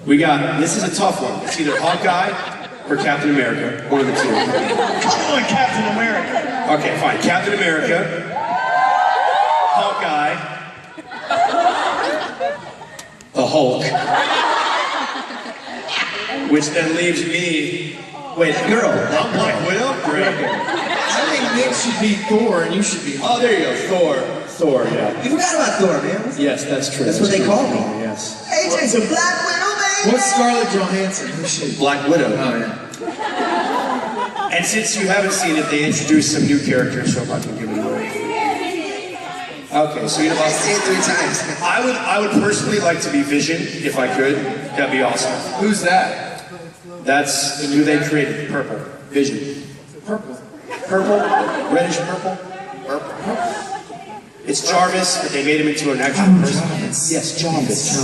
This is a tough one. It's either Hawkeye or Captain America, one of the two. I'm going Captain America. Okay, fine. Captain America, Hawkeye, the Hulk, which then leaves me. Wait, girl. I'm Black Widow? Great. I think Nick should be Thor and you should be Hulk. Oh, there you go. Thor, yeah. You forgot about Thor, man. Yes, that's true. That's what they call me. Yes. AJ's a Black Widow, baby! What's Scarlett Johansson? Who's she? Black Widow. Oh, yeah. And since you haven't seen it, they introduced some new characters, so I'm not going to give it away. Okay, so you know I say it 3 times. I would personally like to be Vision, if I could. That'd be awesome. Who's that? That's who they created, purple. Vision. Purple. Purple? Reddish purple? Purple. It's Jarvis, but they made him into an actual person. Jarvis. Yes, Jarvis.